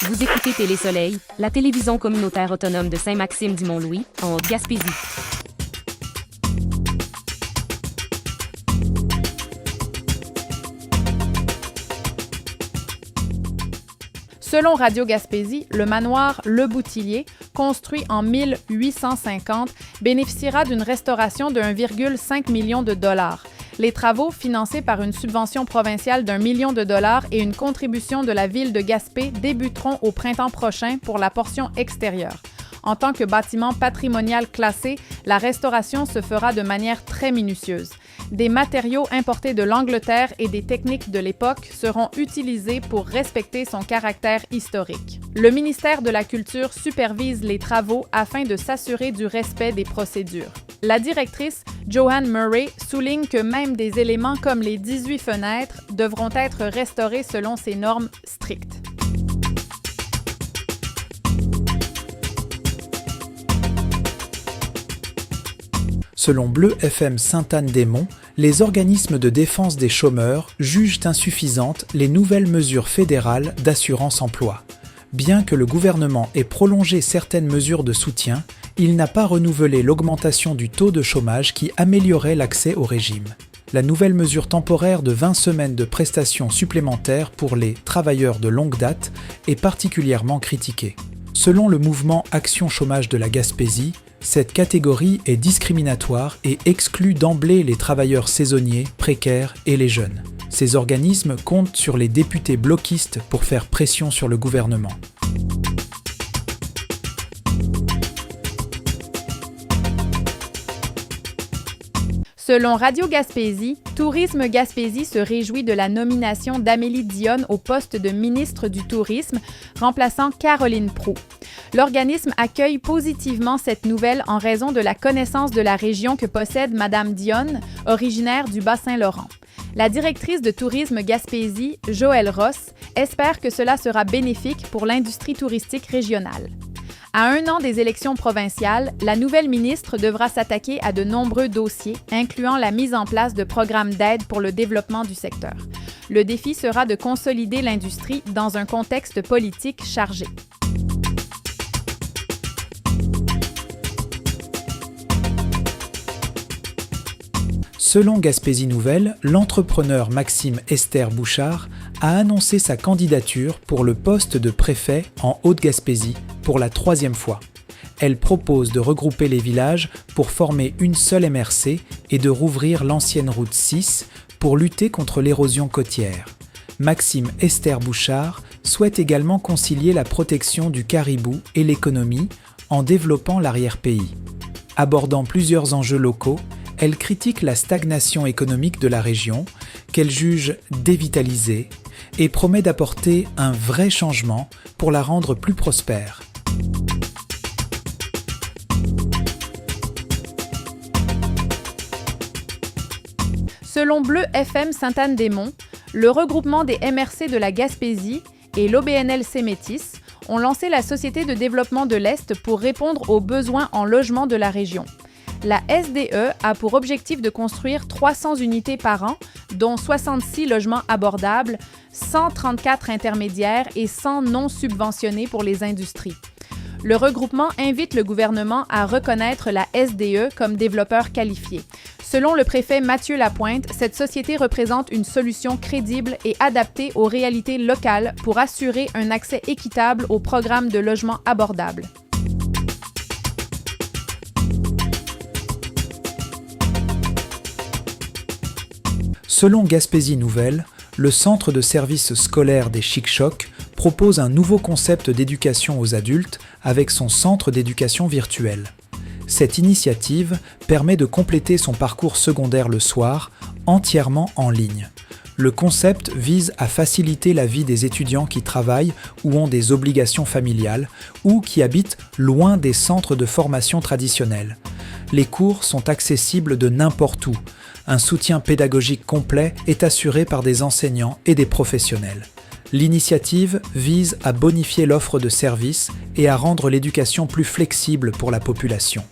Vous écoutez Télé-Soleil, la télévision communautaire autonome de Saint-Maxime-du-Mont-Louis, en Haute-Gaspésie. Selon Radio Gaspésie, le manoir Le Boutillier, construit en 1850, bénéficiera d'une restauration de 1,5 million de dollars. Les travaux, financés par une subvention provinciale d'1 million de dollars et une contribution de la ville de Gaspé, débuteront au printemps prochain pour la portion extérieure. En tant que bâtiment patrimonial classé, la restauration se fera de manière très minutieuse. Des matériaux importés de l'Angleterre et des techniques de l'époque seront utilisés pour respecter son caractère historique. Le ministère de la Culture supervise les travaux afin de s'assurer du respect des procédures. La directrice, Joanne Murray, souligne que même des éléments comme les 18 fenêtres devront être restaurés selon ces normes strictes. Selon Bleu FM Sainte-Anne-des-Monts, les organismes de défense des chômeurs jugent insuffisantes les nouvelles mesures fédérales d'assurance emploi. Bien que le gouvernement ait prolongé certaines mesures de soutien, il n'a pas renouvelé l'augmentation du taux de chômage qui améliorait l'accès au régime. La nouvelle mesure temporaire de 20 semaines de prestations supplémentaires pour les travailleurs de longue date est particulièrement critiquée. Selon le mouvement Action Chômage de la Gaspésie, cette catégorie est discriminatoire et exclut d'emblée les travailleurs saisonniers, précaires et les jeunes. Ces organismes comptent sur les députés bloquistes pour faire pression sur le gouvernement. Selon Radio Gaspésie, Tourisme Gaspésie se réjouit de la nomination d'Amélie Dionne au poste de ministre du Tourisme, remplaçant Caroline Proulx. L'organisme accueille positivement cette nouvelle en raison de la connaissance de la région que possède Madame Dionne, originaire du Bas-Saint-Laurent. La directrice de Tourisme Gaspésie, Joëlle Ross, espère que cela sera bénéfique pour l'industrie touristique régionale. À 1 an des élections provinciales, la nouvelle ministre devra s'attaquer à de nombreux dossiers, incluant la mise en place de programmes d'aide pour le développement du secteur. Le défi sera de consolider l'industrie dans un contexte politique chargé. Selon Gaspésie Nouvelle, l'entrepreneur Maxime Esther Bouchard a annoncé sa candidature pour le poste de préfet en Haute-Gaspésie pour la 3e fois. Elle propose de regrouper les villages pour former une seule MRC et de rouvrir l'ancienne route 6 pour lutter contre l'érosion côtière. Maxime Esther Bouchard souhaite également concilier la protection du caribou et l'économie en développant l'arrière-pays. Abordant plusieurs enjeux locaux, elle critique la stagnation économique de la région, qu'elle juge dévitalisée, et promet d'apporter un vrai changement pour la rendre plus prospère. Selon Bleu FM Sainte-Anne-des-Monts, le regroupement des MRC de la Gaspésie et l'OBNLC Métis ont lancé la Société de développement de l'Est pour répondre aux besoins en logement de la région. La SDE a pour objectif de construire 300 unités par an, dont 66 logements abordables, 134 intermédiaires et 100 non subventionnés pour les industries. Le regroupement invite le gouvernement à reconnaître la SDE comme développeur qualifié. Selon le préfet Mathieu Lapointe, cette société représente une solution crédible et adaptée aux réalités locales pour assurer un accès équitable aux programmes de logement abordables. Selon Gaspésie Nouvelle, le centre de services scolaires des Chic-Chocs propose un nouveau concept d'éducation aux adultes avec son centre d'éducation virtuelle. Cette initiative permet de compléter son parcours secondaire le soir, entièrement en ligne. Le concept vise à faciliter la vie des étudiants qui travaillent ou ont des obligations familiales ou qui habitent loin des centres de formation traditionnels. Les cours sont accessibles de n'importe où. Un soutien pédagogique complet est assuré par des enseignants et des professionnels. L'initiative vise à bonifier l'offre de services et à rendre l'éducation plus flexible pour la population.